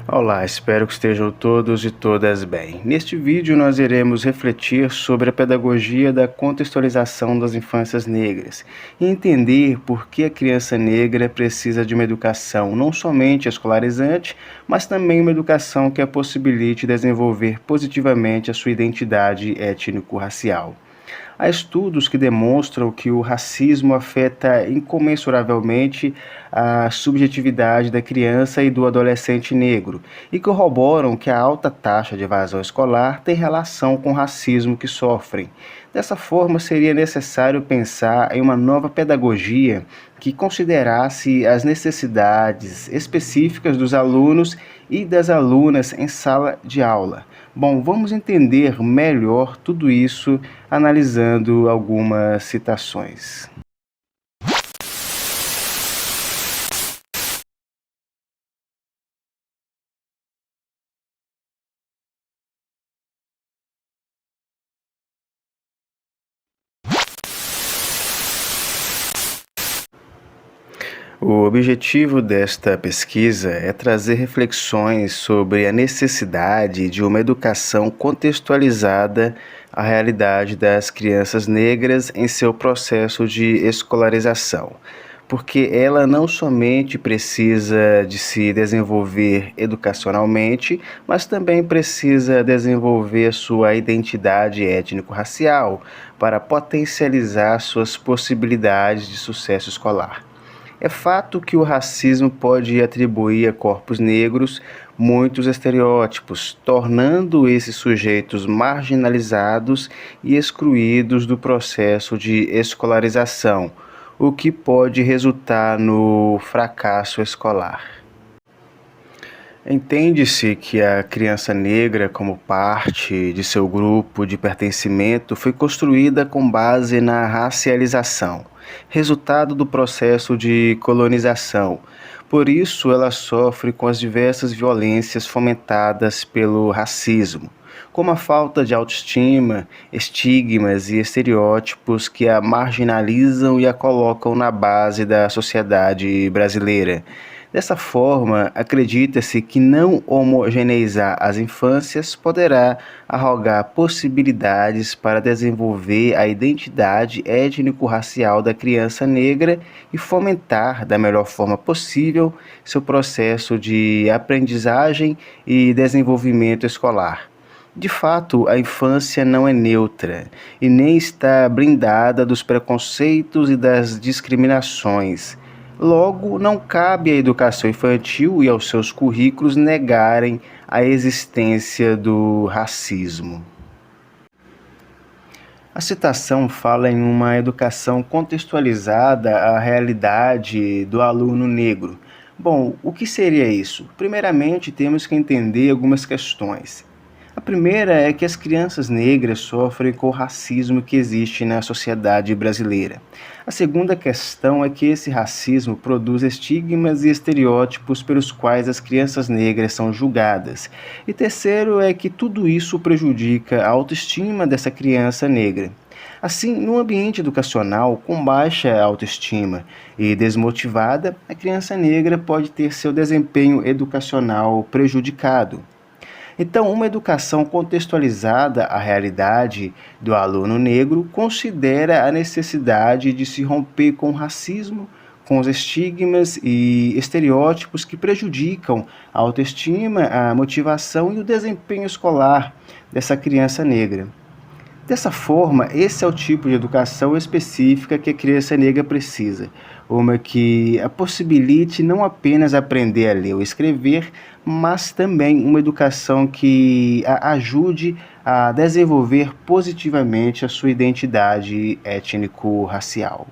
Olá, espero que estejam todos e todas bem. Neste vídeo nós iremos refletir sobre a pedagogia da contextualização das infâncias negras e entender por que a criança negra precisa de uma educação não somente escolarizante, mas também uma educação que a possibilite desenvolver positivamente a sua identidade étnico-racial. Há estudos que demonstram que o racismo afeta incomensuravelmente a subjetividade da criança e do adolescente negro e corroboram que a alta taxa de evasão escolar tem relação com o racismo que sofrem. Dessa forma, seria necessário pensar em uma nova pedagogia que considerasse as necessidades específicas dos alunos e das alunas em sala de aula. Bom, vamos entender melhor tudo isso analisando algumas citações. O objetivo desta pesquisa é trazer reflexões sobre a necessidade de uma educação contextualizada à realidade das crianças negras em seu processo de escolarização, porque ela não somente precisa de se desenvolver educacionalmente, mas também precisa desenvolver sua identidade étnico-racial para potencializar suas possibilidades de sucesso escolar. É fato que o racismo pode atribuir a corpos negros muitos estereótipos, tornando esses sujeitos marginalizados e excluídos do processo de escolarização, o que pode resultar no fracasso escolar. Entende-se que a criança negra, como parte de seu grupo de pertencimento, foi construída com base na racialização, resultado do processo de colonização. Por isso, ela sofre com as diversas violências fomentadas pelo racismo, como a falta de autoestima, estigmas e estereótipos que a marginalizam e a colocam na base da sociedade brasileira. Dessa forma, acredita-se que não homogeneizar as infâncias poderá arrogar possibilidades para desenvolver a identidade étnico-racial da criança negra e fomentar da melhor forma possível seu processo de aprendizagem e desenvolvimento escolar. De fato, a infância não é neutra e nem está blindada dos preconceitos e das discriminações. Logo, não cabe à educação infantil e aos seus currículos negarem a existência do racismo. A citação fala em uma educação contextualizada à realidade do aluno negro. Bom, o que seria isso? Primeiramente, temos que entender algumas questões. A primeira é que as crianças negras sofrem com o racismo que existe na sociedade brasileira. A segunda questão é que esse racismo produz estigmas e estereótipos pelos quais as crianças negras são julgadas. E terceiro é que tudo isso prejudica a autoestima dessa criança negra. Assim, no ambiente educacional com baixa autoestima e desmotivada, a criança negra pode ter seu desempenho educacional prejudicado. Então, uma educação contextualizada à realidade do aluno negro considera a necessidade de se romper com o racismo, com os estigmas e estereótipos que prejudicam a autoestima, a motivação e o desempenho escolar dessa criança negra. Dessa forma, esse é o tipo de educação específica que a criança negra precisa, uma que a possibilite não apenas aprender a ler ou escrever, mas também uma educação que a ajude a desenvolver positivamente a sua identidade étnico-racial.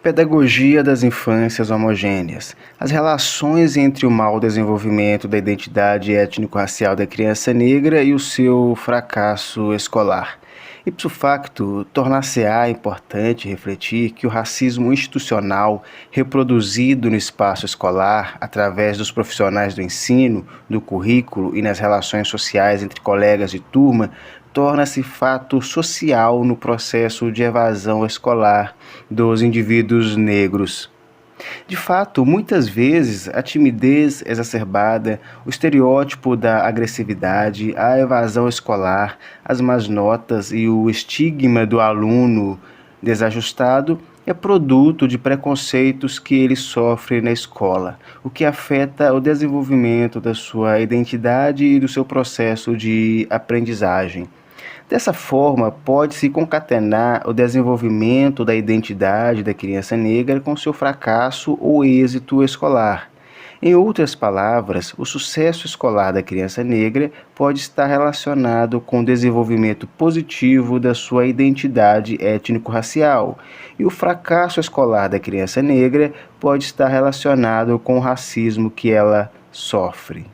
Pedagogia das infâncias homogêneas. As relações entre o mau desenvolvimento da identidade étnico-racial da criança negra e o seu fracasso escolar. Ipso facto, tornar-se-á importante refletir que o racismo institucional reproduzido no espaço escolar, através dos profissionais do ensino, do currículo e nas relações sociais entre colegas de turma, torna-se fato social no processo de evasão escolar dos indivíduos negros. De fato, muitas vezes, a timidez exacerbada, o estereótipo da agressividade, a evasão escolar, as más notas e o estigma do aluno desajustado é produto de preconceitos que ele sofre na escola, o que afeta o desenvolvimento da sua identidade e do seu processo de aprendizagem. Dessa forma, pode-se concatenar o desenvolvimento da identidade da criança negra com seu fracasso ou êxito escolar. Em outras palavras, o sucesso escolar da criança negra pode estar relacionado com o desenvolvimento positivo da sua identidade étnico-racial, e o fracasso escolar da criança negra pode estar relacionado com o racismo que ela sofre.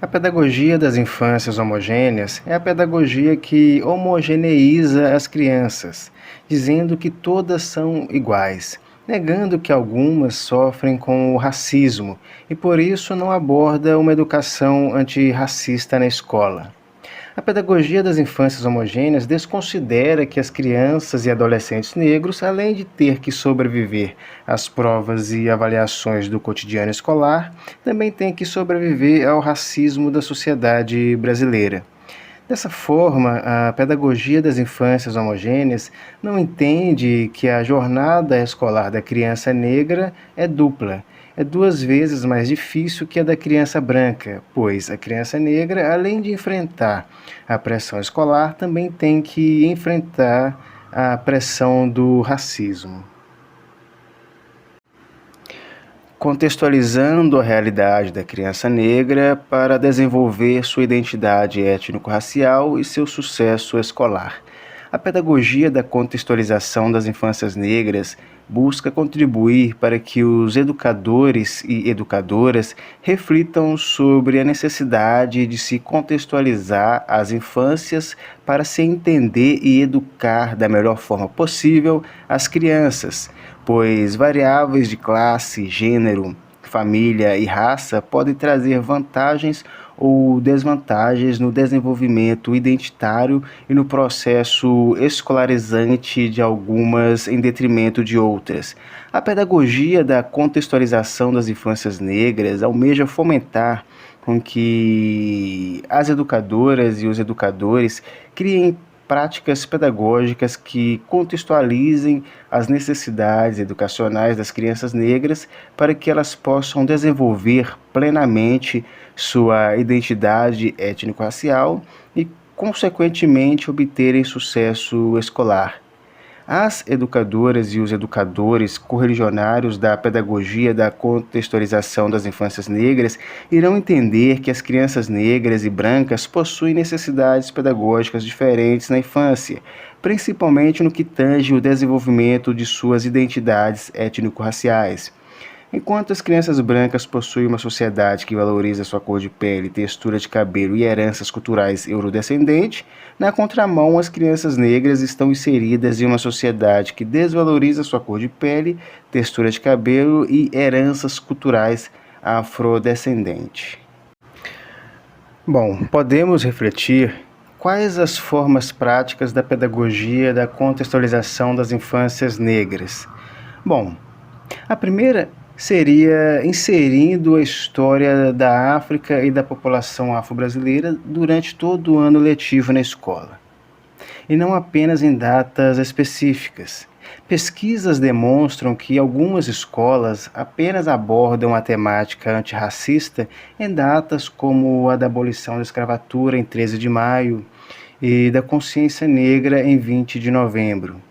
A pedagogia das infâncias homogêneas é a pedagogia que homogeneiza as crianças, dizendo que todas são iguais, negando que algumas sofrem com o racismo e por isso não aborda uma educação antirracista na escola. A pedagogia das infâncias homogêneas desconsidera que as crianças e adolescentes negros, além de ter que sobreviver às provas e avaliações do cotidiano escolar, também têm que sobreviver ao racismo da sociedade brasileira. Dessa forma, a pedagogia das infâncias homogêneas não entende que a jornada escolar da criança negra é dupla. É 2 vezes mais difícil que a da criança branca, pois a criança negra, além de enfrentar a pressão escolar, também tem que enfrentar a pressão do racismo. Contextualizando a realidade da criança negra para desenvolver sua identidade étnico-racial e seu sucesso escolar. A pedagogia da contextualização das infâncias negras busca contribuir para que os educadores e educadoras reflitam sobre a necessidade de se contextualizar as infâncias para se entender e educar da melhor forma possível as crianças, pois variáveis de classe, gênero, família e raça podem trazer vantagens ou desvantagens no desenvolvimento identitário e no processo escolarizante de algumas em detrimento de outras. A pedagogia da contextualização das infâncias negras almeja fomentar com que as educadoras e os educadores criem práticas pedagógicas que contextualizem as necessidades educacionais das crianças negras para que elas possam desenvolver plenamente sua identidade étnico-racial e, consequentemente, obterem sucesso escolar. As educadoras e os educadores correligionários da pedagogia da contextualização das infâncias negras irão entender que as crianças negras e brancas possuem necessidades pedagógicas diferentes na infância, principalmente no que tange o desenvolvimento de suas identidades étnico-raciais. Enquanto as crianças brancas possuem uma sociedade que valoriza sua cor de pele, textura de cabelo e heranças culturais eurodescendentes, na contramão, as crianças negras estão inseridas em uma sociedade que desvaloriza sua cor de pele, textura de cabelo e heranças culturais afrodescendentes. Bom, podemos refletir quais as formas práticas da pedagogia da contextualização das infâncias negras. Bom, a primeira seria inserindo a história da África e da população afro-brasileira durante todo o ano letivo na escola, e não apenas em datas específicas. Pesquisas demonstram que algumas escolas apenas abordam a temática antirracista em datas como a da abolição da escravatura em 13 de maio e da consciência negra em 20 de novembro.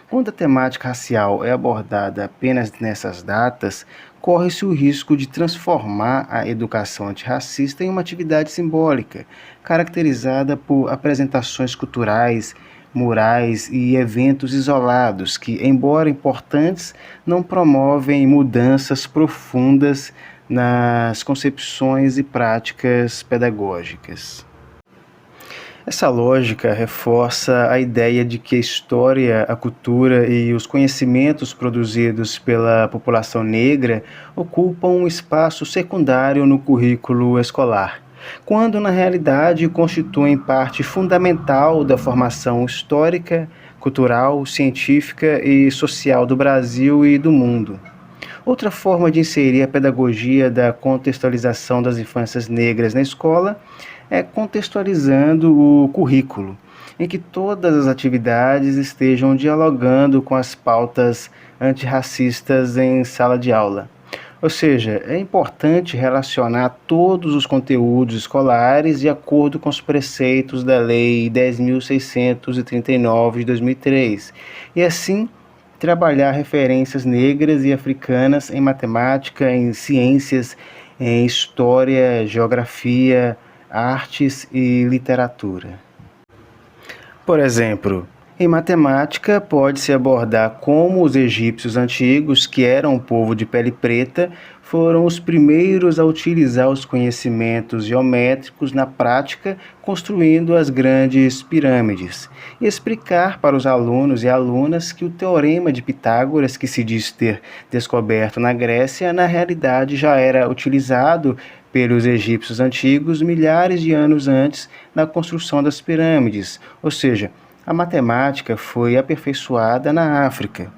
Quando a temática racial é abordada apenas nessas datas, corre-se o risco de transformar a educação antirracista em uma atividade simbólica, caracterizada por apresentações culturais, murais e eventos isolados que, embora importantes, não promovem mudanças profundas nas concepções e práticas pedagógicas. Essa lógica reforça a ideia de que a história, a cultura e os conhecimentos produzidos pela população negra ocupam um espaço secundário no currículo escolar. quando na realidade constituem parte fundamental da formação histórica, cultural, científica e social do Brasil e do mundo. Outra forma de inserir a pedagogia da contextualização das infâncias negras na escola é contextualizando o currículo, em que todas as atividades estejam dialogando com as pautas antirracistas em sala de aula. Ou seja, é importante relacionar todos os conteúdos escolares de acordo com os preceitos da Lei 10.639 de 2003, e assim trabalhar referências negras e africanas em matemática, em ciências, em história, geografia, artes e literatura. Por exemplo, em matemática, pode-se abordar como os egípcios antigos, que eram um povo de pele preta, foram os primeiros a utilizar os conhecimentos geométricos na prática, construindo as grandes pirâmides, e explicar para os alunos e alunas que o teorema de Pitágoras, que se diz ter descoberto na Grécia, na realidade já era utilizado pelos egípcios antigos milhares de anos antes na construção das pirâmides, ou seja, a matemática foi aperfeiçoada na África.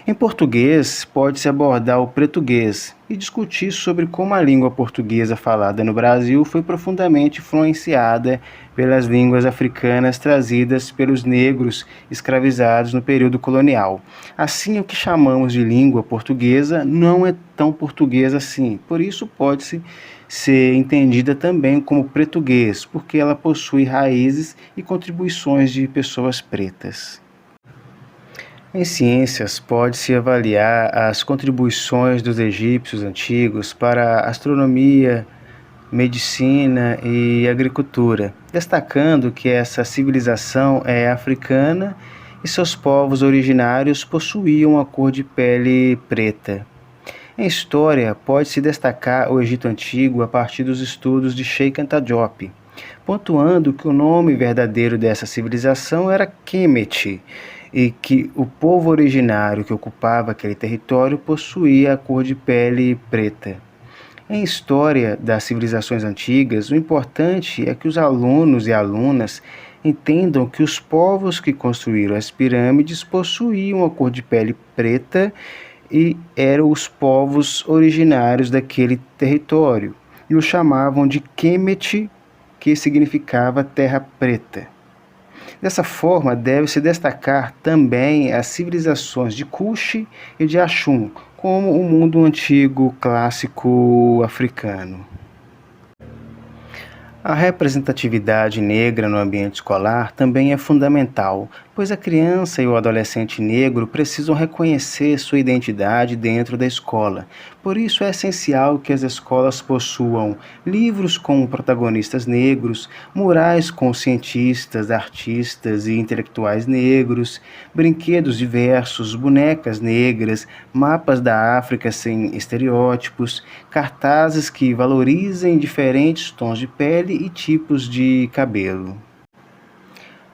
Em português, pode-se abordar o pretuguês e discutir sobre como a língua portuguesa falada no Brasil foi profundamente influenciada pelas línguas africanas trazidas pelos negros escravizados no período colonial. Assim, o que chamamos de língua portuguesa não é tão portuguesa assim, por isso pode-se ser entendida também como pretuguês, porque ela possui raízes e contribuições de pessoas pretas. Em ciências, pode-se avaliar as contribuições dos egípcios antigos para a astronomia, medicina e agricultura, destacando que essa civilização é africana e seus povos originários possuíam a cor de pele preta. Em história, pode-se destacar o Egito Antigo a partir dos estudos de Sheikh Anta Diop, pontuando que o nome verdadeiro dessa civilização era Kemet, e que o povo originário que ocupava aquele território possuía a cor de pele preta. Em história das civilizações antigas, o importante é que os alunos e alunas entendam que os povos que construíram as pirâmides possuíam a cor de pele preta e eram os povos originários daquele território, e o chamavam de Kemet, que significava terra preta. Dessa forma, deve-se destacar também as civilizações de Kush e de Axum, como o mundo antigo clássico africano. A representatividade negra no ambiente escolar também é fundamental, pois a criança e o adolescente negro precisam reconhecer sua identidade dentro da escola. Por isso é essencial que as escolas possuam livros com protagonistas negros, murais com cientistas, artistas e intelectuais negros, brinquedos diversos, bonecas negras, mapas da África sem estereótipos, cartazes que valorizem diferentes tons de pele e tipos de cabelo.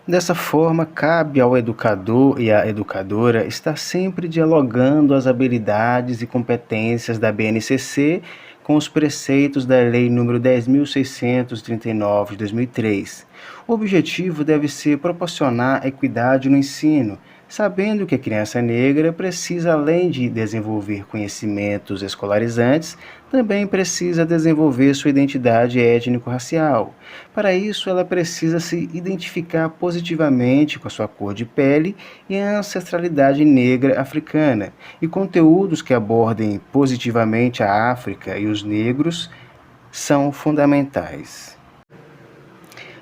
Dessa forma, cabe ao educador e à educadora estar sempre dialogando as habilidades e competências da BNCC com os preceitos da Lei nº 10.639 de 2003. O objetivo deve ser proporcionar equidade no ensino, sabendo que a criança negra precisa, além de desenvolver conhecimentos escolarizantes, também precisa desenvolver sua identidade étnico-racial. Para isso, ela precisa se identificar positivamente com a sua cor de pele e a ancestralidade negra africana, e conteúdos que abordem positivamente a África e os negros são fundamentais.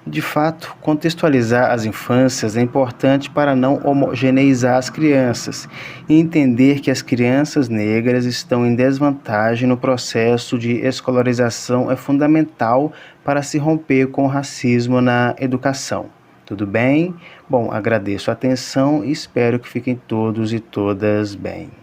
De fato, contextualizar as infâncias é importante para não homogeneizar as crianças e entender que as crianças negras estão em desvantagem no processo de escolarização é fundamental para se romper com o racismo na educação. Tudo bem? Bom, agradeço a atenção e espero que fiquem todos e todas bem.